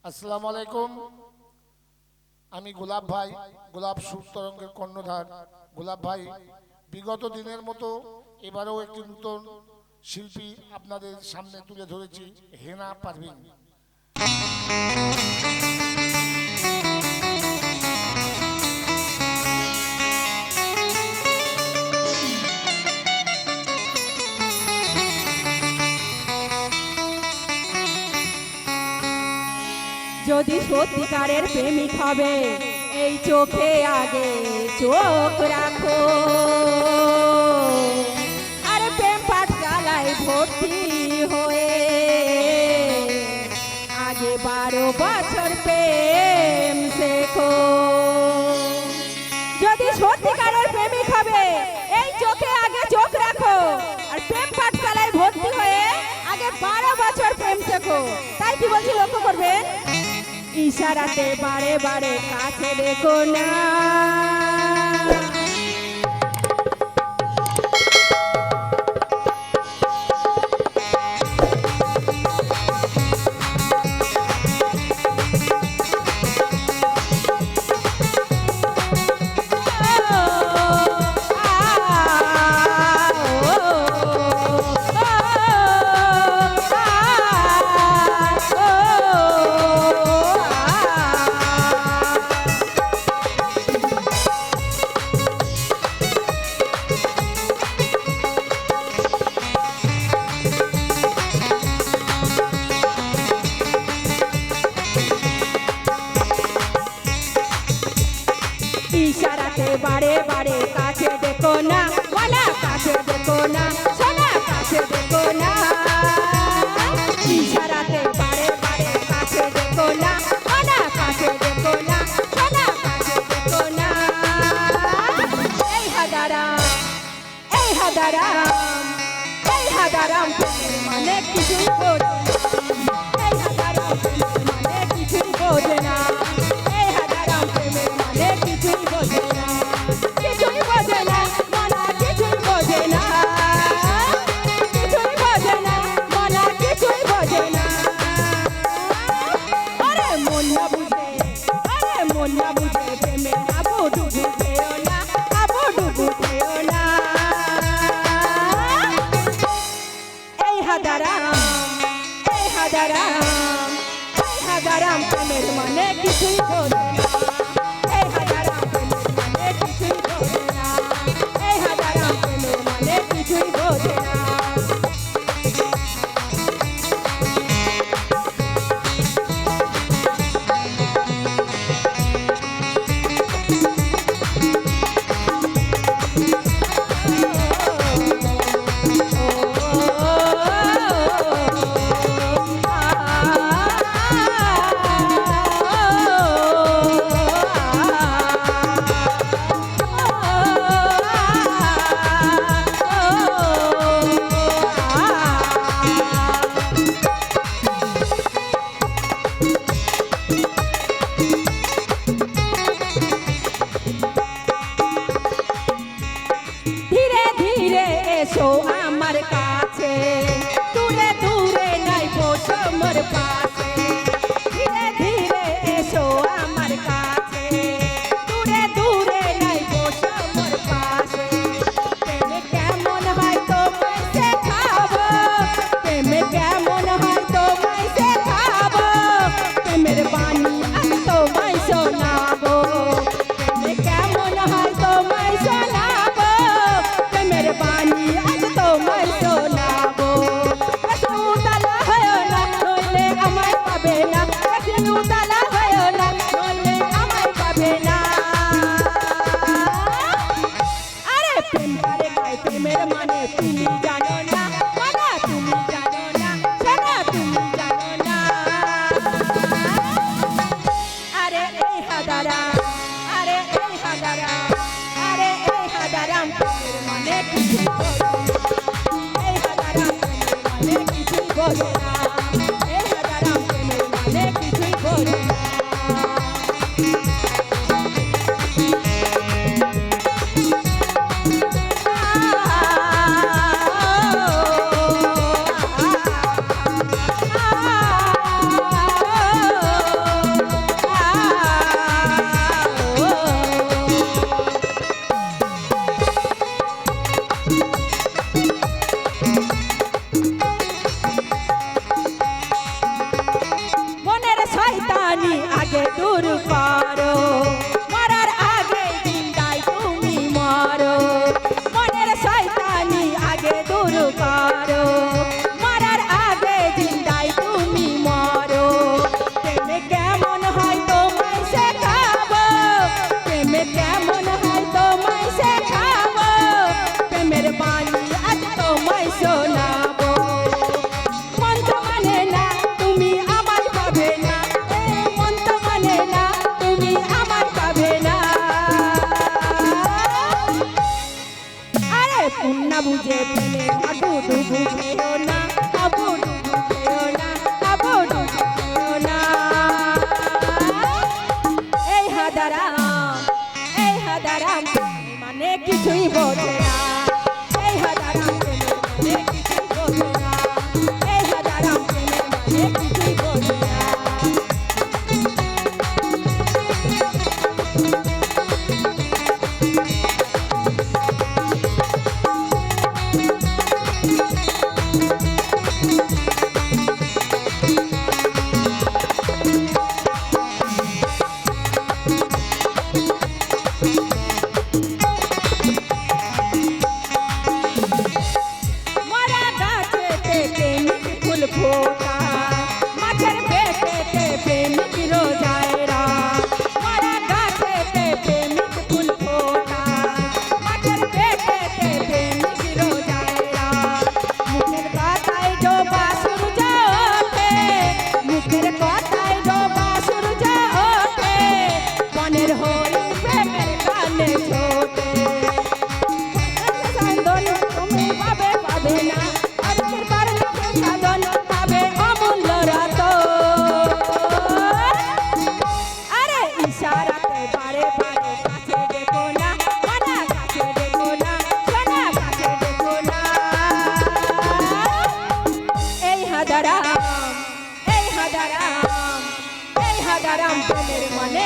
আসসালামু আলাইকুম। আমি গোলাপ ভাই, গোলাপ সুর তরঙ্গের কর্ণধার গোলাপ ভাই। বিগত দিনের মতো এবারেও একটি নতুন শিল্পী আপনাদের সামনে তুলে ধরেছি, হেনা পারভিন। যদি সত্যিকারের প্রেমিক হবে এই চোখে আগে চোখ রাখো, আর প্রেম পাঠশালায় ভর্তি হয়ে আগে 12 বছর প্রেম শেখো। যদি সত্যিকারের প্রেমিক হবে এই চোখে আগে চোখ রাখো, আর প্রেম পাঠশালায় ভর্তি হয়ে আগে 12 বছর প্রেম শেখো। তাই কি বলছি লক্ষ্য করবেন, ইশারাতে বারে বারে কাছে দেখো না। ইশারাতে বারে বারে কাছে দেখো না, বলা কাছে দেখো না, সোনা কাছে দেখো না। ইশারাতে বারে বারে কাছে দেখো না, বলা কাছে দেখো না, সোনা কাছে দেখো না। এই হাদারাম, এই হাদারাম, এই হাদারাম মানে কিছুই বোঝে না। এই হাদারাম মানে কিছুই বোঝে না। এই হাদারাম মানে কিছুই বোঝে না, কিছুই বোঝে না, মনা কিছুই বোঝে না, কিছুই বোঝে না, মনা কিছুই বোঝে না। আরে মন না বুঝে, আরে মন না বুঝে প্রেমে আবু ডুবু খেও না, আবু ডুবু খেও না। এই হাদারাম, এই হাদারাম, এই হাদারাম প্রেমের মানে কিছুই বোঝে না। এই হাদারাম প্রেমের মানে কিছুই বোঝে না। এই হাদারাম প্রেমের মানে কিছুই বোঝে না। ধীরে ধীরে এসো আমার কাছে, দূরে দূরে নাই বসো মোর পাশে। ধীরে ধীরে এসো আমার কাছে, দূরে দূরে নাই বসো মোর পাশে। প্রেমে কেমন হয় তোমায় শেখাবো, প্রেমে কেমন হয় তোমায় শেখাবো, প্রেমের বাণী আমি তোমায় শোনাবো। প্রেমে কেমন হয় তোমায় শোনাবো, প্রেমের বাণী আজ তোমায় শোনাবো। বেশি উতলা হয়ো না, নইলে আমায় পাবে না। বেশি উতলা হয়ো না, নইলে আমায় পাবে না। আরে প্রেম কারে কয়, প্রেমের মানে তুমি জানো না, বলা তুমি জানো না, সোনা তুমি জানো না। আরে এই হাদারাম, আরে এই হাদারাম, আরে এই হাদারাম প্রেমের মানে কিছুই বোঝে না। এই হাদারাম প্রেমের মানে কিছুই বোঝে না। এই হাদারাম প্রেমের মানে কিছুই বোঝে না। মুখের কথায় ডোবা সূর্য ওঠে বনের হরিণ প্রেমের গানে ছোটে সাধন তুমি পাবে পাবে না আজকের পার সাধন পাবে অমূল্য রতন আরে ইশারাতে বারে বারে কাছে দেখো না মানা কাছে দেখো না সোনা কাছে দেখো না এই হাদারাম এই হাদারাম এই হাদারাম প্রেমের মনে